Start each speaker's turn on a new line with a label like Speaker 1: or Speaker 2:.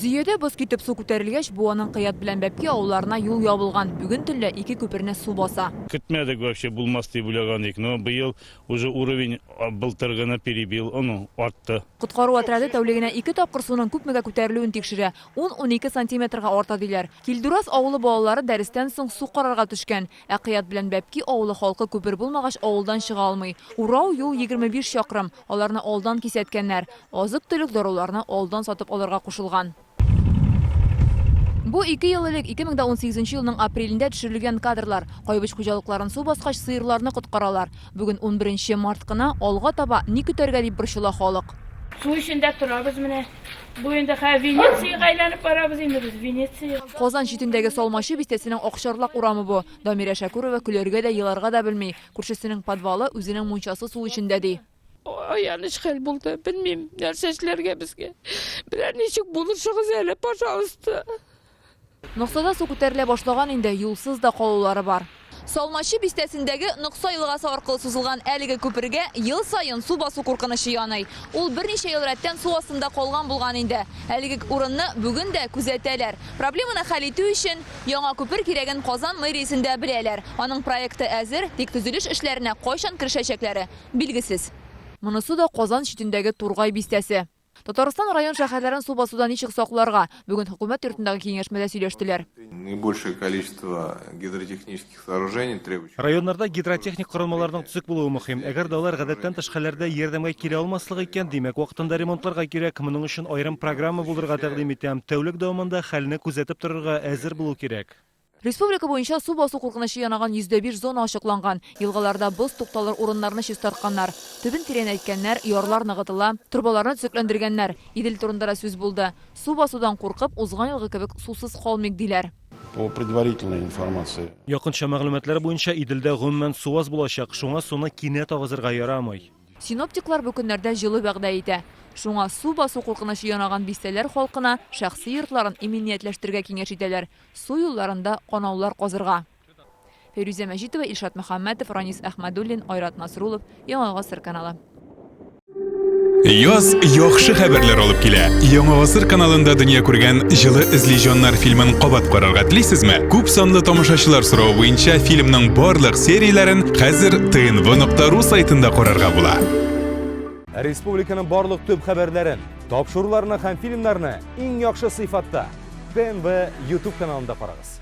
Speaker 1: Зиеде боз китеп су күтәрелгәч, буаның кыят белән бәпки авылларына юл ябылган. Бүген төнлә 2 күперне су баса.
Speaker 2: Көтмәдек вообще булмас дип уйлаган идек, но быел уже уровень былтыргыны перебил, артты.
Speaker 1: Коткару отряды тәүлегенә 2 тапкыр суның күпмегә күтәрелүен тикшерә. 10-12 сантиметрга арта диләр. Килдурас авылы балалары дәрестән соң су карарга төшкән. Ә кыят белән бәпки авылы халкы күпер булмагач авылдан чыга алмый. Урау юл 25 чакрым. Аларны алдан кисәткәннәр. Азык-төлек даруларны алдан сатып алырга кушылган. Бу 2 ел элек 2018 елның апрелендә төшерелгән кадрлар. Кайбыч хуҗалыкларын су баскач сыерларны коткаралар. Бүген 11 март кына алга таба ни көтәргә дип борчыла халык.
Speaker 3: Су эчендә торабыз менә. Бу инде Венециягә әйләнеп барабыз инде без Венеция.
Speaker 1: Казан читендәге Салмачы бистәсенең Акчарлак урамы бу. Дамира Шәкүрова көләргә дә, еларга да белми. Күршесенең подвалы үзенең мунчасы су эчендә ди.
Speaker 3: Аяныч хәл булды. Белмим, нәрсә эшләргә безгә. Берәр ничек булышыгыз әле, пожалуйста.
Speaker 1: Ноксада су күтәрелә башлаган инде, юлсыз да калулары бар. Салмачы бистәсендәге Нокса елгасы аркылы сузылган әлеге күпергә ел сайын су басу куркынышы яный. Ул берничә ел рәттән су астында калган булган инде. Әлеге урынны бүген дә күзәтәләр. Проблеманы хәл итү өчен яңа күпер кирәген Казан мэриясендә беләләр. Аның проекты әзер, тик төзелеш эшләренә кайчан керешәчәкләре билгесез. Монысы да Казан читендәге Тургай бистәсе. Татарстан район шәһәрләрен су басудан ничек сакларга бүген хөкүмәт йортындагы киңәшмәдә сөйләштеләр.
Speaker 4: Наибольшее количество гидротехнических сооружений требующих.
Speaker 5: Районнарда гидротехник корылмаларның төзек булуы мөһим. Әгәр дә алар гадәттән тыш хәлләрдә ярдәмгә килә алмаслык икән, димәк вакытында ремонтларга кирәк. Моның өчен аерым программа булдырырга тәкъдим итәм. Тәүлек дәвамында хәлне күзәтеп торырга әзер булу кирәк.
Speaker 1: Республика буенча су басу куркынышы янаган 105 зона ачыкланган. Елгаларда боз тукталыр урыннарны чистартканнар. Төбен тирәнәйткәннәр, ярлар ныгытыла, турбаларны төзекләндергәннәр. Идел турында сүз булды. Су басудан куркып, узган елгы кебек сусыз калмыйк диләр.
Speaker 6: По предварительной информации.
Speaker 5: Якынча мәгълүматлар буенча Иделдә гомумән су аз булачак. Шуңа суны кинәт агызырга ярамый.
Speaker 1: Синоптиклар бу көннәрдә җылы вәгъдә итә. Шуңа су басу куркынышы янаган бистәләр халкына шәхси йортларын иминиятләштергә киңәш итәләр. Су юлларында канаулар казырга. Фирүзә Мәҗитова, Илшат Мөхәммәтов, Ранис Әхмәдуллин, Айрат Насрулов, Яңа Гасыр каналы.
Speaker 7: Яз яхшы хәбәрләр алып килә. Яңа Гасыр каналында дөнья күргән җылы эзли җаннар фильмын кабат карарга телисезме? Күп санлы тамашачылар соравы буенча фильмның барлык серияләрен хәзер tnv.ru сайтында карарга була.
Speaker 8: Республиканың барлык төп хәбәрләрен, тапшыруларны һәм фильмнарны иң яхшы сыйфатта TNV YouTube каналында карагыз.